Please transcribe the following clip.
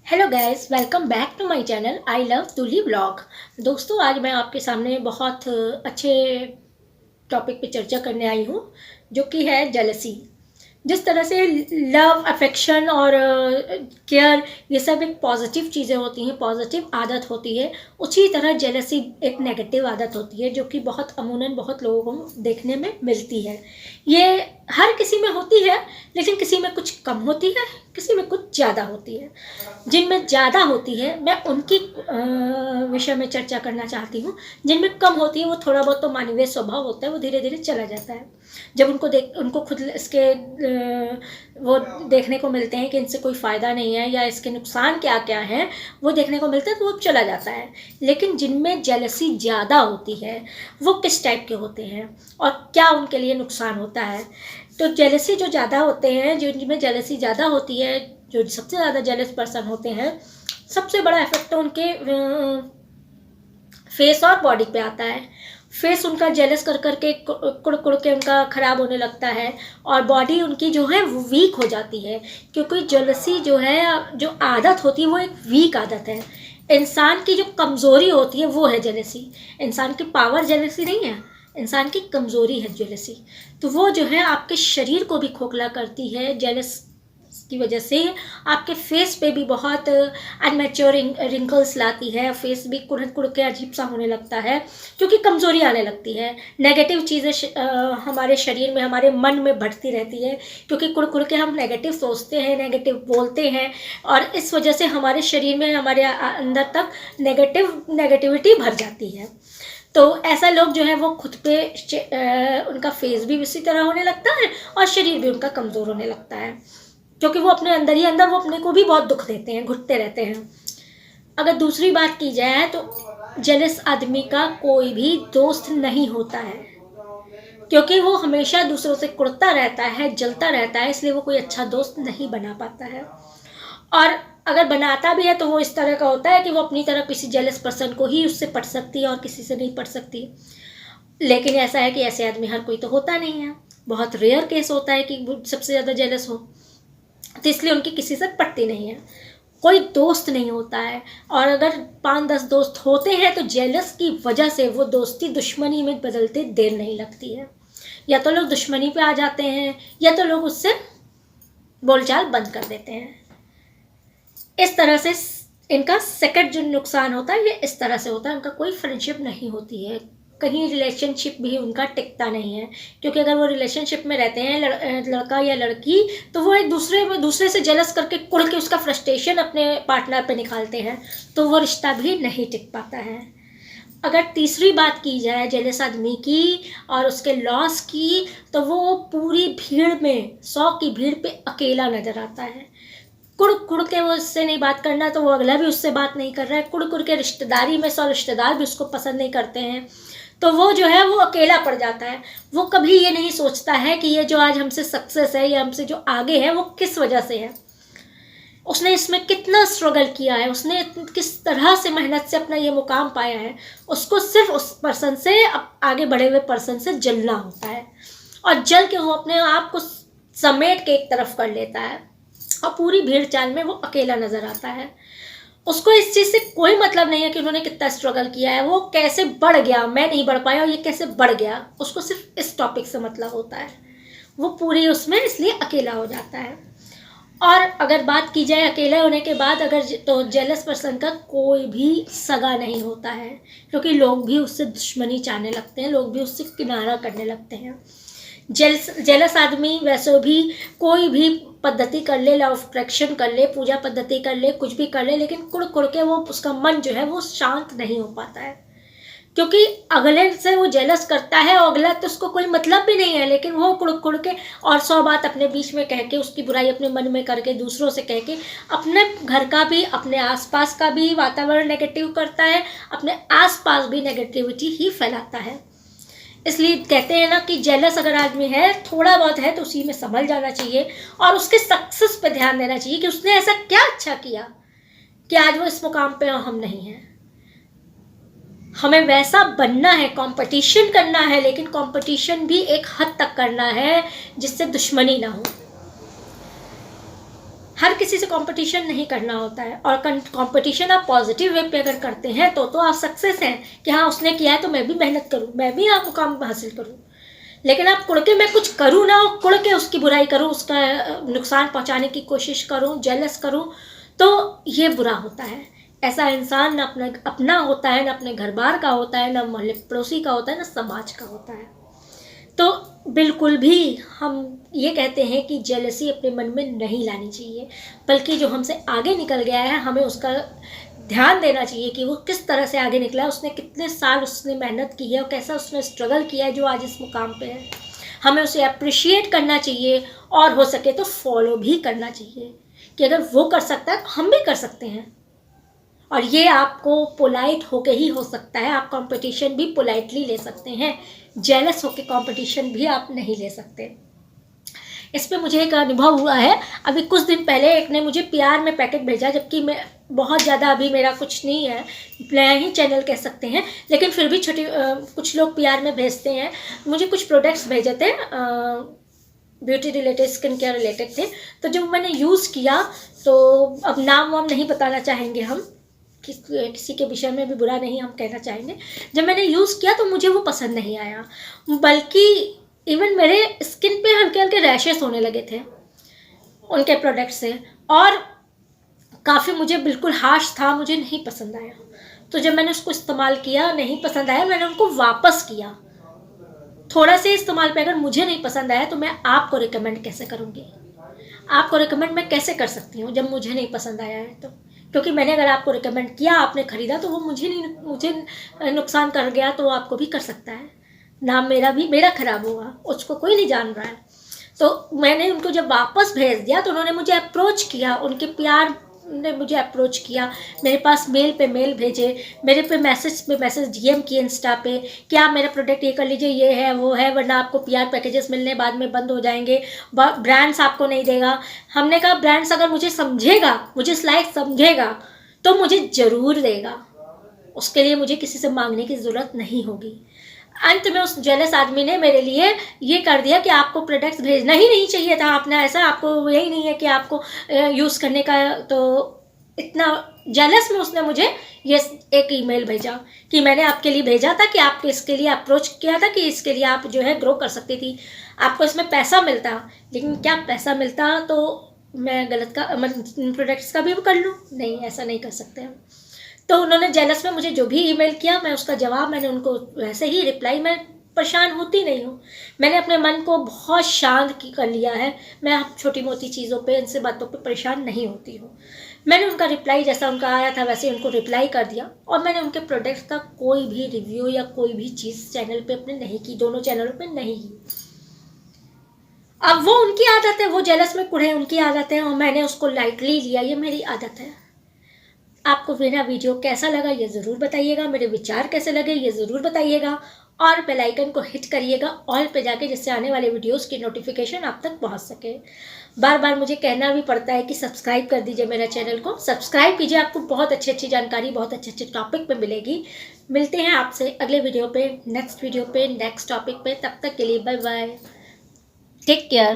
Hello guys, welcome back to my channel I love Tuli blog. दोस्तों, आज मैं आपके सामने बहुत अच्छे टॉपिक पे चर्चा करने आई हूँ, जो कि है जेलसी। जिस तरह से लव, अफेक्शन और केयर, ये सब एक पॉजिटिव चीज़ें होती हैं, पॉजिटिव आदत होती है, उसी तरह जेलसी एक नेगेटिव आदत होती है, जो कि बहुत अमूमन बहुत लोगों को देखने में मिलती है। ये हर किसी में होती है, लेकिन किसी में कुछ कम होती है, किसी में कुछ ज़्यादा होती है। जिनमें ज़्यादा होती है मैं उनकी विषय में चर्चा करना चाहती हूँ। जिनमें कम होती है वो थोड़ा बहुत तो मानवीय स्वभाव होता है, वो धीरे धीरे चला जाता है। जब उनको खुद इसके वो देखने को मिलते हैं कि इनसे कोई फ़ायदा नहीं है या इसके नुकसान क्या क्या हैं, वो देखने को मिलता है, तो वो चला जाता है। लेकिन जिनमें जेलसी ज़्यादा होती है, वो किस टाइप के होते हैं और क्या उनके लिए नुकसान होता है। तो जेलसी जो ज़्यादा होते हैं, जिनमें जेलसी ज़्यादा होती है, जो सबसे ज़्यादा जेलस पर्सन होते हैं, सबसे बड़ा इफेक्ट तो उनके फेस और बॉडी पे आता है। फेस उनका जेलस कर कर के कुड़ कुड़ के उनका ख़राब होने लगता है, और बॉडी उनकी जो है वो वीक हो जाती है, क्योंकि जेलसी जो है, जो आदत होती है, वो एक वीक आदत है। इंसान की जो कमज़ोरी होती है वो है जेलसी। इंसान की पावर जेलसी नहीं है, इंसान की कमज़ोरी है जेलसी। तो वो जो है आपके शरीर को भी खोखला करती है। जेलस की वजह से आपके फेस पे भी बहुत अनमेच्योर रिंकल्स लाती है, फेस भी कुड़ कुड़ के अजीब सा होने लगता है, क्योंकि कमज़ोरी आने लगती है। नेगेटिव चीज़ें हमारे शरीर में, हमारे मन में बढ़ती रहती है, क्योंकि कुड़ कुड़ के हम नेगेटिव सोचते हैं, नेगेटिव बोलते हैं, और इस वजह से हमारे शरीर में, हमारे अंदर तक नेगेटिविटी भर जाती है। तो ऐसा लोग जो है वो खुद पे उनका फेस भी इसी तरह होने लगता है, और शरीर भी उनका कमज़ोर होने लगता है, क्योंकि वो अपने अंदर ही अंदर वो अपने को भी बहुत दुख देते हैं, घुटते रहते हैं। अगर दूसरी बात की जाए तो जेलस आदमी का कोई भी दोस्त नहीं होता है, क्योंकि वो हमेशा दूसरों से कुड़ता रहता है, जलता रहता है, इसलिए वो कोई अच्छा दोस्त नहीं बना पाता है। और अगर बनाता भी है तो वो इस तरह का होता है कि वो अपनी तरह किसी जेलस पर्सन को ही उससे पट सकती है और किसी से नहीं पट सकती। लेकिन ऐसा है कि ऐसे आदमी हर कोई तो होता नहीं है, बहुत रेयर केस होता है कि सबसे ज़्यादा जेलस हो, तो इसलिए उनकी किसी से पटती नहीं है, कोई दोस्त नहीं होता है। और अगर 5-10 दोस्त होते हैं तो जेलस की वजह से वो दोस्ती दुश्मनी में बदलते देर नहीं लगती है। या तो लोग दुश्मनी पे आ जाते हैं, या तो लोग उससे बोलचाल बंद कर देते हैं। इस तरह से इनका सेकंड जो नुकसान होता है, ये इस तरह से होता है, उनका कोई फ्रेंडशिप नहीं होती है, कहीं रिलेशनशिप भी उनका टिकता नहीं है। क्योंकि अगर वो रिलेशनशिप में रहते हैं, लड़का या लड़की, तो वो एक दूसरे से जेलस करके कुड़ के उसका फ्रस्ट्रेशन अपने पार्टनर पे निकालते हैं, तो वो रिश्ता भी नहीं टिक पाता है। अगर तीसरी बात की जाए जेलस आदमी की और उसके लॉस की, तो वो पूरी भीड़ में, 100 की भीड़ पे अकेला नजर आता है। कुड़ कुड़ के वो उससे नहीं बात करना, तो वो अगला भी उससे बात नहीं कर रहा है। कुड़ कुड़ के रिश्तेदारी में 100 रिश्तेदार भी उसको पसंद नहीं करते हैं, तो वो जो है वो अकेला पड़ जाता है। वो कभी ये नहीं सोचता है कि ये जो आज हमसे सक्सेस है या हमसे जो आगे है, वो किस वजह से है, उसने इसमें कितना स्ट्रगल किया है, उसने किस तरह से मेहनत से अपना ये मुकाम पाया है। उसको सिर्फ उस पर्सन से, आगे बढ़े हुए पर्सन से जलना होता है, और जल के वो अपने आप को समेट के एक तरफ कर लेता है, और पूरी भीड़ चाल में वो अकेला नजर आता है। उसको इस चीज़ से कोई मतलब नहीं है कि उन्होंने कितना स्ट्रगल किया है, वो कैसे बढ़ गया, मैं नहीं बढ़ पाया और ये कैसे बढ़ गया, उसको सिर्फ इस टॉपिक से मतलब होता है। वो पूरी उसमें इसलिए अकेला हो जाता है। और अगर बात की जाए अकेले होने के बाद, अगर तो जेलस पर्सन का कोई भी सगा नहीं होता है, क्योंकि लोग भी उससे दुश्मनी चाहने लगते हैं, लोग भी उससे किनारा करने लगते हैं। जेलस आदमी वैसे भी कोई भी पद्धति कर ले, लव अट्रैक्शन कर ले, पूजा पद्धति कर ले, कुछ भी कर ले, लेकिन कुड़ कुड़ के वो उसका मन जो है वो शांत नहीं हो पाता है, क्योंकि अगले से वो जेलस करता है, और अगला तो उसको कोई मतलब भी नहीं है, लेकिन वो कुड़ कुड़ के और 100 बात अपने बीच में कह के, उसकी बुराई अपने मन में करके, दूसरों से कह के अपने घर का भी, अपने आसपास का भी वातावरण नेगेटिव करता है, अपने आसपास भी नेगेटिविटी ही फैलाता है। इसलिए कहते हैं ना कि जेलस अगर आदमी है, थोड़ा बहुत है, तो उसी में संभल जाना चाहिए, और उसके सक्सेस पे ध्यान देना चाहिए कि उसने ऐसा क्या अच्छा किया कि आज वो इस मुकाम पे हम नहीं हैं। हमें वैसा बनना है, कंपटीशन करना है, लेकिन कंपटीशन भी एक हद तक करना है जिससे दुश्मनी ना हो। हर किसी से कंपटीशन नहीं करना होता है, और कंपटीशन आप पॉजिटिव वे पे अगर करते हैं तो आप सक्सेस हैं कि हाँ उसने किया है तो मैं भी मेहनत करूँ, मैं भी आप मुकाम हासिल करूँ। लेकिन आप कुड़ के मैं कुछ करूँ ना, कुड़ के उसकी बुराई करूँ, उसका नुकसान पहुँचाने की कोशिश करूँ, जेलस करूँ, तो ये बुरा होता है। ऐसा इंसान ना अपना होता है, ना अपने घर बार का होता है, ना मोहल्ले पड़ोसी का होता है, ना समाज का होता है। तो बिल्कुल भी हम ये कहते हैं कि जेलसी अपने मन में नहीं लानी चाहिए, बल्कि जो हमसे आगे निकल गया है हमें उसका ध्यान देना चाहिए कि वो किस तरह से आगे निकला है, उसने कितने साल उसने मेहनत की है और कैसा उसने स्ट्रगल किया है जो आज इस मुकाम पे है। हमें उसे अप्रिशिएट करना चाहिए, और हो सके तो फॉलो भी करना चाहिए कि अगर वो कर सकता है तो हम भी कर सकते हैं। और ये आपको पोलाइट होके ही हो सकता है, आप कंपटीशन भी पोलाइटली ले सकते हैं, जेलस होके कंपटीशन भी आप नहीं ले सकते। इस पे मुझे एक अनुभव हुआ है। अभी कुछ दिन पहले एक ने मुझे प्यार में पैकेट भेजा, जबकि मैं बहुत ज़्यादा अभी मेरा कुछ नहीं है, नया ही चैनल कह सकते हैं, लेकिन फिर भी कुछ लोग प्यार में भेजते हैं। मुझे कुछ प्रोडक्ट्स भेजे थे, beauty related, skin care related थे। तो जब मैंने यूज़ किया, तो अब नाम वाम नहीं बताना चाहेंगे हम, किसी के विषय में भी बुरा नहीं हम कहना चाहेंगे। जब मैंने यूज़ किया तो मुझे वो पसंद नहीं आया, बल्कि इवन मेरे स्किन पे हल्के हल्के रैशेस होने लगे थे उनके प्रोडक्ट से, और काफ़ी मुझे बिल्कुल हार्श था, मुझे नहीं पसंद आया। तो जब मैंने उसको इस्तेमाल किया, नहीं पसंद आया, मैंने उनको वापस किया। थोड़ा से इस्तेमाल पे अगर मुझे नहीं पसंद आया तो मैं आपको रिकमेंड कैसे करूँगी? आपको रिकमेंड मैं कैसे कर सकती हूँ जब मुझे नहीं पसंद आया है तो? क्योंकि मैंने अगर आपको रिकमेंड किया, आपने ख़रीदा, तो वो मुझे नुकसान कर गया तो आपको भी कर सकता है। नाम मेरा ख़राब होगा, उसको कोई नहीं जान रहा है। तो मैंने उनको जब वापस भेज दिया तो उन्होंने मुझे अप्रोच किया, उनके प्यार ने मुझे अप्रोच किया, मेरे पास मेल पे मेल भेजे, मेरे पे मैसेज डीएम किए इंस्टा पे, क्या मेरा प्रोडक्ट ये कर लीजिए, ये है वो है, वरना आपको पीआर पैकेजेस मिलने बाद में बंद हो जाएंगे, ब्रांड्स आपको नहीं देगा। हमने कहा ब्रांड्स अगर मुझे समझेगा, मुझे इस लायक समझेगा तो मुझे ज़रूर देगा, उसके लिए मुझे किसी से मांगने की ज़रूरत नहीं होगी। अंत में उस जेलस आदमी ने मेरे लिए ये कर दिया कि आपको प्रोडक्ट्स भेजना ही नहीं चाहिए था, आपने ऐसा, आपको यही नहीं है कि आपको यूज़ करने का। तो इतना जेलस में उसने मुझे ये एक ईमेल भेजा कि मैंने आपके लिए भेजा था, कि आपको इसके लिए अप्रोच किया था कि इसके लिए आप जो है ग्रो कर सकती थी, आपको इसमें पैसा मिलता, लेकिन क्या पैसा मिलता तो मैं गलत का प्रोडक्ट्स का भी कर लूँ? नहीं, ऐसा नहीं कर सकते हम। तो उन्होंने जेलस में मुझे जो भी ईमेल किया, मैं उसका जवाब, मैंने उनको वैसे ही रिप्लाई, मैं परेशान होती नहीं हूँ, मैंने अपने मन को बहुत शांत कर लिया है। मैं छोटी मोटी चीज़ों पे, इनसे बातों पे परेशान नहीं होती हूँ। मैंने उनका रिप्लाई जैसा उनका आया था वैसे उनको रिप्लाई कर दिया, और मैंने उनके प्रोडक्ट्स का कोई भी रिव्यू या कोई भी चीज़ चैनल पे अपने नहीं की, दोनों चैनलों पे नहीं की। अब वो उनकी आदत है, वो जेलस में कुड़े, उनकी आदत है, और मैंने उसको लाइटली लिया, ये मेरी आदत है। आपको मेरा वीडियो कैसा लगा ये ज़रूर बताइएगा, मेरे विचार कैसे लगे ये ज़रूर बताइएगा, और बेल आइकन को हिट करिएगा ऑल पे जाके, जिससे आने वाले वीडियोस की नोटिफिकेशन आप तक पहुंच सके। बार बार मुझे कहना भी पड़ता है कि सब्सक्राइब कर दीजिए मेरा चैनल को, सब्सक्राइब कीजिए, आपको बहुत अच्छी जानकारी बहुत अच्छे टॉपिक पे मिलेगी। मिलते हैं आपसे अगले वीडियो पे, नेक्स्ट वीडियो पे, नेक्स्ट टॉपिक पे। तब तक के लिए बाय बाय, टेक केयर।